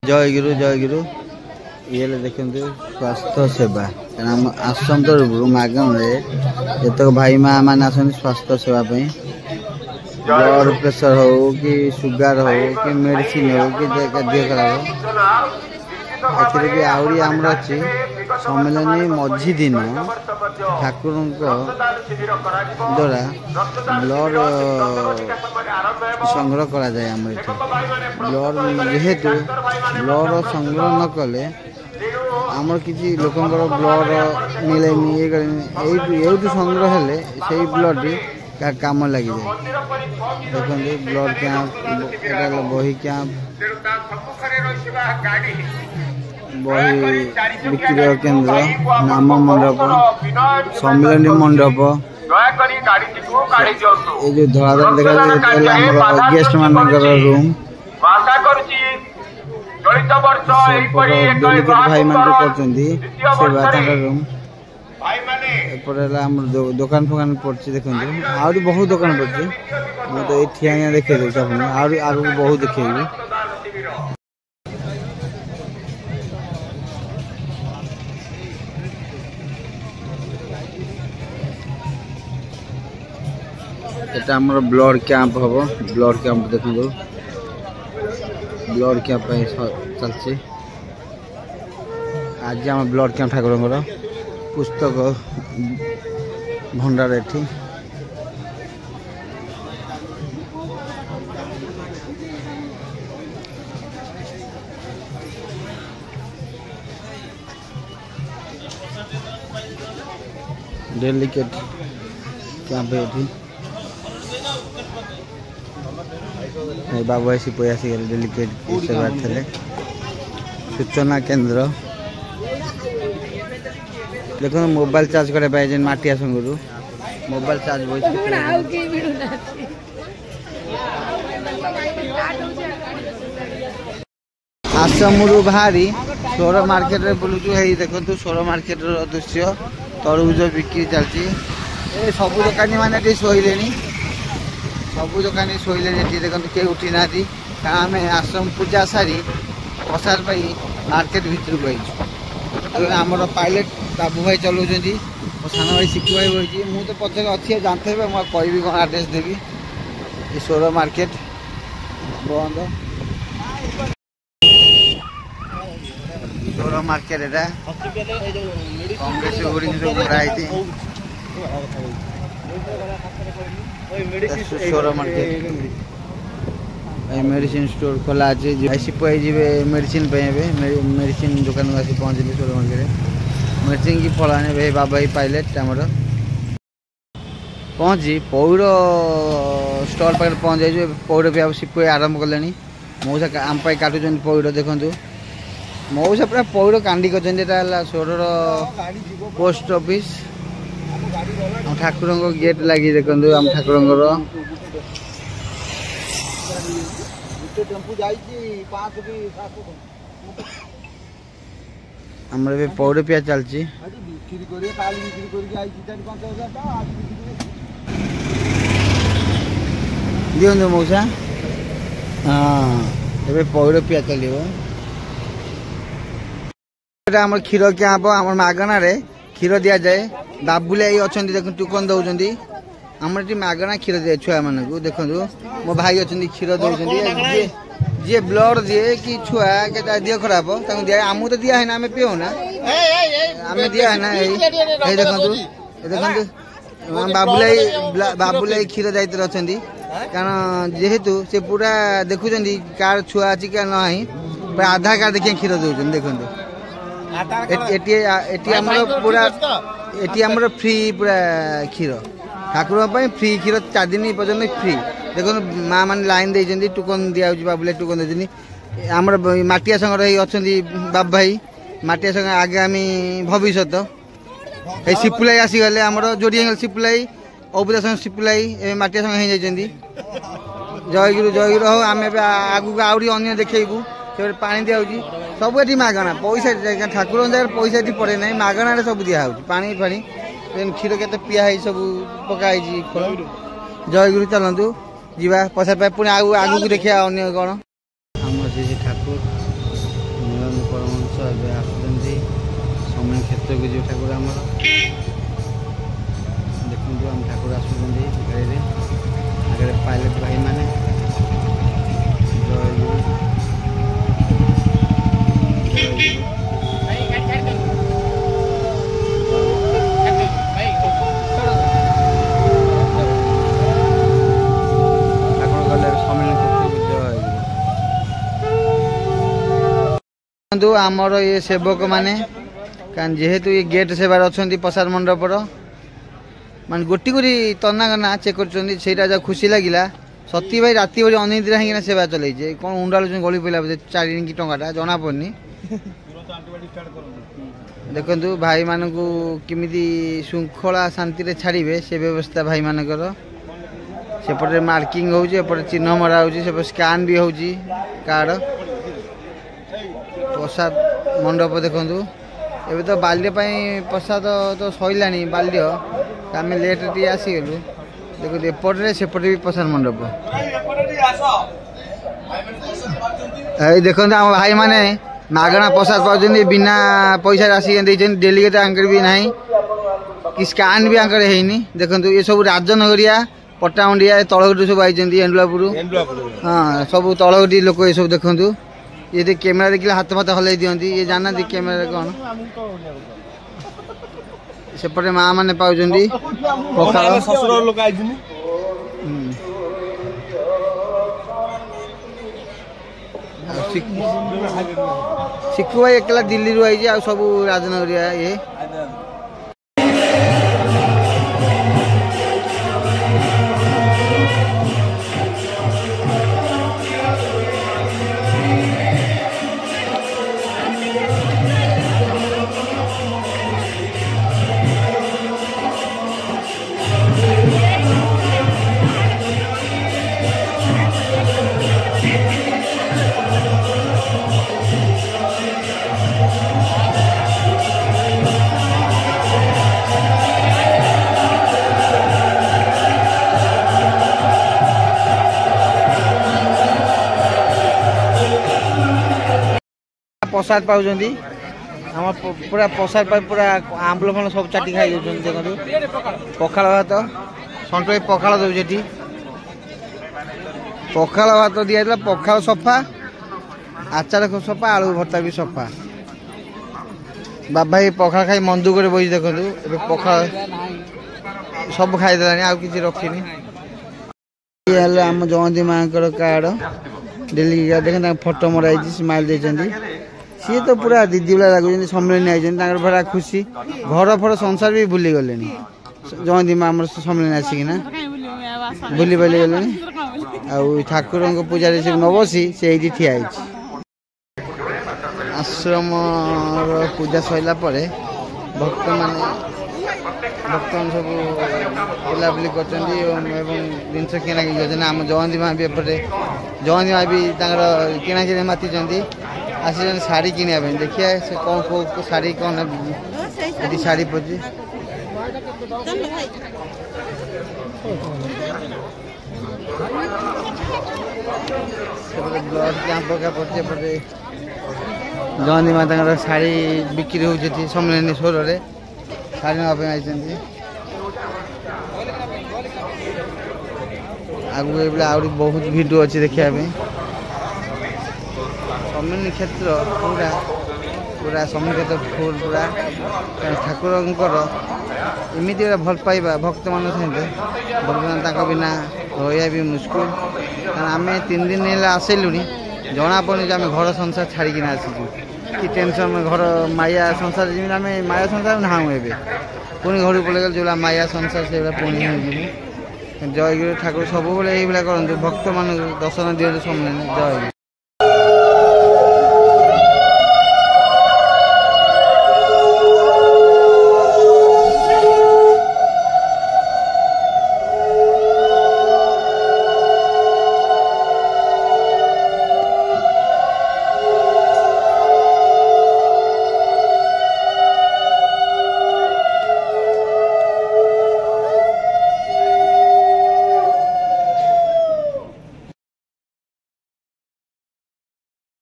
जय गुरु ये देखते स्वास्थ्य सेवा कारण आश्रम तरफ मागण जो भाई माँ मैंने आस स्वास्थ्य सेवा ब्लड प्रेशर हो कि सुगर हो कि मेडिसिन हो कि देह खराब एथि भी आहरी आमर अच्छी सम्मेलन मझी दिन ठाकुर द्वारा ब्लड संग्रह करा जाए आम ब्लड जेहेतु ब्लड संग्रह न कले आमर किसी लोकंर ब्लड मिलेनी ये संग्रह हेले से ब्लड का काम लगी जाए देखते ब्लड कैंप बही कैंप बही विक्रय केन्द्र नाम मंडप सम्मेलन मंडप ये जो धराधर देखा गेस्ट मानकर रूम भाई मान कर रूम एपटे दुकान फुकान पड़ी देखते आहरी बहुत दुकान पड़ी मैं तो ये ठिया देखे आगे बहुत देखेबी एटा हमर ब्लड कैंप हम ब्लड कैंप देखो ब्लड कैंप चलছে आज हम ब्लड कैंप ठाकुर पुस्तक भंडार एठी डेलिकेट कैंप एठी बाबू आसी पयासी गले डेलिकेट सेवा थे सूचना केन्द्र देखो मोबाइल चार्ज करे माटिया संगरू मोबाइल चार्ज आश्रम बाहरी सोर मार्केट रे बुलुचु हे देखो सोर मार्केट दृश्य तरबुज बिक्री चलती सब दुकानी मैंने शोले सबू दुकानी शोले देखते किए उठी ना आम आश्रम पूजा सारी प्रसाद मार्केट भीतर को आमर पायलट बाबू भाई चलाऊँ मो सान भाई शिखु भाई बही मुझे तो पचर अच्छी जानते हैं मैं कह कौन आड्रेस देवी ये सोर मार्केट बंद सोर मार्केट एटा कांग्रेस सब सोर मार्केट मेडिसिन स्टोर खोला अच्छे पहुँचे मेडिसिन मेडिसिन दुकान को आसी पहुँचली सोर मार्केट मेडिसिन की फलाने भाई बाबा भाई पायलट आमर पहुँची पौड़ स्टल पाखे पहुँच जाए पौड़ भी शिपु आरंभ कले मऊसा आम काटुन पौड़ देखु मऊसा पूरा पौड़ कांडी कर सोर पोस्ट ऑफिस ठाकुर गेट लगी देखो आम ठाकुर आमर पौड़ पिया चलती दिखु मऊसा हाँ ए पौड़ पिया चलो आम क्षीर कैंप आम मागणार क्षीर दि जाए बाबुले अच्छा देख टोकन दौरान आम मागणा क्षीर दिए छुआ मान देखो मो भाई अच्छा क्षीर दे जी ब्लड दिए कि छुआ के देह खराब दिए आमको तो दिया है ना आम पीऊ ना आम दिया है ना देखो देखो बाबुलाई क्षीर दायित्व अच्छा कारण जेहेतु से पूरा देखुं कार छुआ अच्छी क्या ना पूरा आधार कार्ड देखिए क्षीर दौरान देखो पूरा ये फ्री पूरा क्षीर ठाकुर फ्री क्षीर 4 दिन पर्यटन फ्री देखो माँ मैंने लाइन दे टोकन दिया बाबुले टोकन दे आम माटिया संग अच्छा बाबू भाई माटिया संग आगामी भविष्य सिपुलाई आसीगले आमर जोड़ी सिपुलाई अबुदा संग सिपुलाई माटिया संग जय गुरु हो आम आगू आहरी अन्न देखू से पानी दिखाई सब ये मागणा पैसा ठाकुर जगह पैसा ये पड़े ना मागणा सब दिया पानी फाणी क्षीर के पिया सब पकाई जय गुरु चलतु जीवा पैसा पाए पुणी आगू देखिए अन्य कौन आम ठाकुर ମିଳନ ପରମହଂସ ଏବେ ଆସୁଛନ୍ତି ସମୟ କ୍ଷେତ୍ରକୁ ଯେଉଁ ଠାକୁର ଆମର ଦେଖନ୍ତୁ ଆମ ଠାକୁର ଆସୁଛନ୍ତି ଗାଡ଼ିରେ ଆଗରେ ପାଇଲଟ ଭାଇମାନେ आमर ये सेवक माने जेहेतु ये गेट सेवार अच्छा प्रसाद मंडपर मान गोटी गोटी तनागना चेक कर खुशी लगिला सती भाई राति बजे अनिद्रा होना सेवा चल कौन उंडाल गली पड़ा बोधे 4 कि टंका जना पड़नी देखु भाई मान को किमी श्रृंखला शांति छाड़े से व्यवस्था भाई मानकर सेपटे मार्किंग होपटे चिन्ह मरा हो स्कान भी हो कार्ड प्रसाद मंडप देखु एवं तो बाल्य प्रसाद तो सैला बाल्य आम लेट टे आसीगलु देखो एपटे सेपटे भी प्रसाद मंडप देखो आम भाई माने मागणा प्रसाद पाँच बिना पैसा आसिक डेलीगेट आंकर भी ना कि स्कान भी आंकर है देखो ये सब राजनगरिया पट्टामुंडिया तलगुटी सब आई एंडुलापुर हाँ सब तलगुटी लोक ये सब देखु ये कैमेरा देखिए हाथ फाथ हल्ई दिखती ये जाना कैमेरा कौन सेपटे माँ मैंने पाँच शिखु भाई एकला दिल्ली रू आई सब राजनगरिया ये प्रसाद पाँच आम पूरा प्रसाद पूरा आंबल फल सब चाटी खाई देखो पखाड़ भात सन्ट पखाड़ दौर पखाड़ भात दिया पखाड़ सफा आचार सफा आलू भर्ता भी सफा बाबा पखाड़ खाई मंदुक बही देखो पखाड़ सब खाईदे आउ कि रखिनी आम जयंती माँ कार्ड डेली देख फोटो मराई स्माइल देती सी तो पूरा दीदी वाला लगुच सम्मेलन आई बड़ा खुशी घर फर संसार भी भूली गले जयंती माँ सम्मेलन आसिकिना भूली बाली गले ठाकुर पूजा न बसी से ठिया आश्रम पूजा सरला भक्त मान सब बुलाबुली कर जिन किना आम जयंती माँ भी एपटे जयंती माँ भी किना कि माति आसी शाढ़ी किनिया देखिए से कौन को शाढ़ी कौन ये शाढ़ी पड़ी ब्लड कैंप पड़े जयंती माँ शाढ़ी बिक्री हो सम्मेलन सोर शाढ़ी नापी आई आगु आहरी बहुत भिड अच्छी देखा सम्मेलन क्षेत्र पूरा पूरा सम्मेलन क्षेत्र फुल पूरा ठाकुर एमती भल पाइबा भक्त मान बर्तमान बिना रहा भी मुस्किल कारण आम 3 दिन है आसलु जना पड़े आम घर संसार छाड़िकिना आसीचु कि टेंशन घर माया संसार जमी आम माया संसार ना ए पुणी घर पलैगल जो माया संसार से पुणी जयगिरी ठाकुर सब ये करते भक्त मान दर्शन दिखाते सम्मेलन जयगिरी।